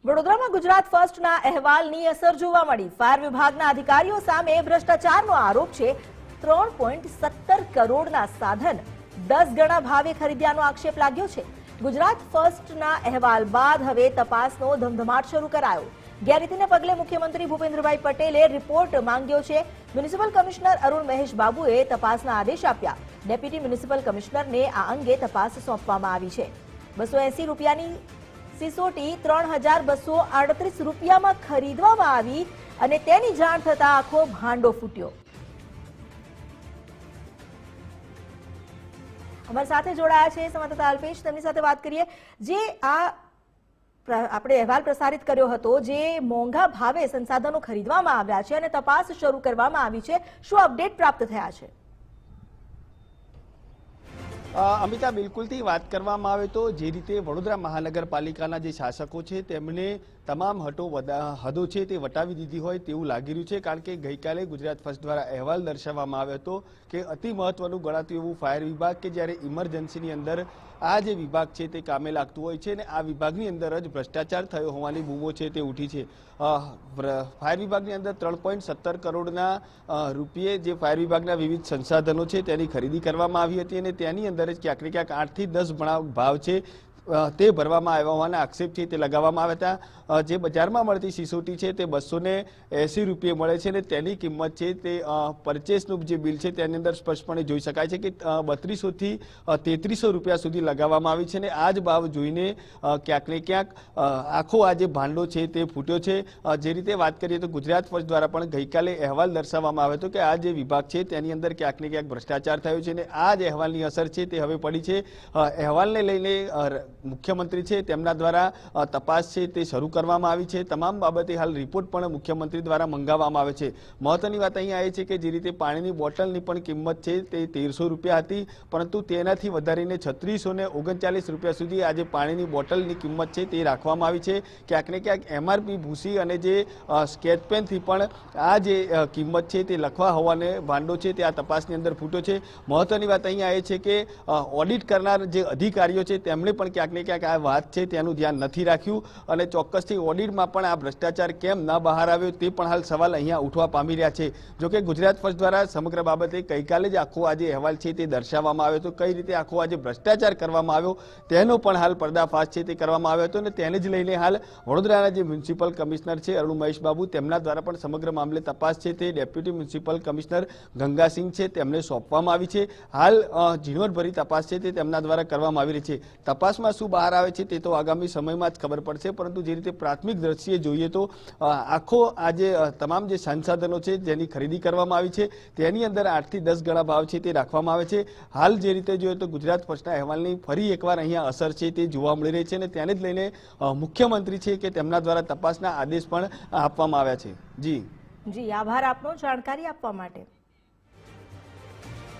વડોદરામાં ગુજરાત ફર્સ્ટના અહેવાલની અસર જોવા મળી। ફાયર વિભાગના અધિકારીઓ સામે ભ્રષ્ટાચારનો આરોપ છે। 3.17 કરોડના સાધન 10 ગણા ભાવે ખરીદ્યાનો આક્ષેપ લાગ્યો છે। ગુજરાત ફર્સ્ટના અહેવાલ બાદ હવે તપાસનો ધમધમાટ શરૂ કરાયો। ગેરરીતિને પગલે મુખ્યમંત્રી ભૂપેન્દ્રભાઈ પટેલે રિપોર્ટ માંગ્યો છે। મ્યુનિસિપલ કમિશનર અરુણ મહેશ બાબુએ તપાસના આદેશ આપ્યા। ડેપ્યુટી મ્યુનિસિપલ કમિશનરને આ અંગે તપાસ સોંપવામાં આવી છે। 280 રૂપિયાની સિસોટી 3238 રૂપિયામાં ખરીદવામાં આવી અને તેની જાણ થતા આખો ભાંડો ફૂટ્યો। અમારી સાથે જોડાયા છે સંવાદદાતા અલ્પેશ, તેમની સાથે વાત કરીએ। જે આ આપણે અહેવાલ પ્રસારિત કર્યો હતો, જે મોંઘા ભાવે સંસાધનો ખરીદવામાં આવ્યા છે અને તપાસ શરૂ કરવામાં આવી છે, શું અપડેટ પ્રાપ્ત થયા છે? અમિતા, બિલકુલથી વાત કરવામાં આવે તો જે રીતે વડોદરા મહાનગરપાલિકાના જે શાસકો છે તેમને તમામ હદો છે તે વટાવી દીધી હોય તેવું લાગી રહ્યું છે। કારણ કે ગઈકાલે ગુજરાત ફર્સ્ટ દ્વારા અહેવાલ દર્શાવવામાં આવ્યો હતો કે અતિ મહત્વનું ગણાતું એવું ફાયર વિભાગ કે જ્યારે ઇમરજન્સીની અંદર આ જે વિભાગ છે તે કામે લાગતું હોય છે અને આ વિભાગની અંદર જ ભ્રષ્ટાચાર થયો હોવાની બૂમો છે તે ઉઠી છે। ફાયર વિભાગની અંદર 3.17 કરોડના રૂપિયે જે ફાયર વિભાગના વિવિધ સંસાધનો છે તેની ખરીદી કરવામાં આવી હતી અને તેની અંદર જ ક્યાંક ને ક્યાંક 8 થી 10 ગણા ભાવ છે તે ભરવામાં આવ્યા હોવાના આક્ષેપ છે તે લગાવવામાં આવ્યા હતા। જે બજારમાં મળતી સિસોટી છે તે 280 રૂપિયે મળે છે અને તેની કિંમત છે તે પરચેસનું જે બિલ છે તેની અંદર સ્પષ્ટપણે જોઈ શકાય છે કે 3200 થી 3300 રૂપિયા સુધી લગાવવામાં આવી છે અને આ જ ભાવ જોઈને ક્યાંક ને ક્યાંક આખો આ જે ભાંડો છે તે ફૂટ્યો છે। જે રીતે વાત કરીએ તો ગુજરાત ફર્સ્ટ દ્વારા પણ ગઈકાલે અહેવાલ દર્શાવવામાં આવ્યો હતો કે આ જે વિભાગ છે તેની અંદર ક્યાંક ને ક્યાંક ભ્રષ્ટાચાર થયો છે અને આ જ અહેવાલની અસર છે તે હવે પડી છે। અહેવાલને લઈને મુખ્યમંત્રી છે તેમના દ્વારા તપાસ છે તે શરૂ કરવામાં આવી છે। તમામ બાબતે હાલ રિપોર્ટ પણ મુખ્યમંત્રી દ્વારા મંગાવવામાં આવે છે। મહત્વની વાત અહીંયા એ છે કે જે રીતે પાણીની બોટલની પણ કિંમત છે તે 1300 રૂપિયા હતી, પરંતુ તેનાથી વધારીને 3639 રૂપિયા સુધી આજે પાણીની બોટલની કિંમત છે તે રાખવામાં આવી છે। ક્યાંક ને ક્યાંક MRP ભૂસી અને જે સ્કેચ પેનથી પણ આ જે કિંમત છે તે લખવા હોવાને ભાંડો છે તે આ તપાસની અંદર ફૂટ્યો છે। મહત્વની વાત અહીંયા એ છે કે ઓડિટ કરનાર જે અધિકારીઓ છે તેમણે પણ ક્યાંક ને ક્યાંક આ વાત છે તેનું ધ્યાન નથી રાખ્યું અને ચોક્કસથી ઓડિટમાં પણ આ ભ્રષ્ટાચાર કેમ ન બહાર આવ્યો તે પણ હાલ સવાલ અહીંયા ઉઠવા પામી રહ્યા છે। જોકે ગુજરાત ફર્સ્ટ દ્વારા સમગ્ર બાબતે ગઈકાલે જ આખો આ જે અહેવાલ છે તે દર્શાવવામાં આવ્યો હતો, કઈ રીતે આખો આ જે ભ્રષ્ટાચાર કરવામાં આવ્યો તેનો પણ હાલ પર્દાફાશ છે તે કરવામાં આવ્યો હતો અને તેને જ લઈને હાલ વડોદરાના જે મ્યુનિસિપલ કમિશનર છે અરુણ મહેશ બાબુ તેમના દ્વારા પણ સમગ્ર મામલે તપાસ છે તે ડેપ્યુટી મ્યુનિસિપલ કમિશનર ગંગાસિંહ છે તેમને સોંપવામાં આવી છે। હાલ ઝીણવટભરી તપાસ છે તે તેમના દ્વારા કરવામાં આવી રહી છે। તપાસમાં શું બહાર આવે છે તે તો આગામી સમયમાં જ ખબર પડશે, પરંતુ જે રીતે પ્રાથમિક દ્રષ્ટિએ જોઈએ તો આખો આ જે તમામ જે સંસાધનો છે જેની ખરીદી કરવામાં આવી છે તેની અંદર 8 થી 10 ગણા ભાવ છે તે રાખવામાં આવે છે। હાલ જે રીતે જોઈએ તો ગુજરાત ફર્સ્ટના અહેવાલની ફરી એકવાર અહીંયા અસર છે તે જોવા મળી રહી છે અને તેને જ લઈને મુખ્યમંત્રી છે કે તેમના દ્વારા તપાસના આદેશ પણ આપવામાં આવ્યા છે। જી આભાર આપનો જાણકારી આપવા માટે।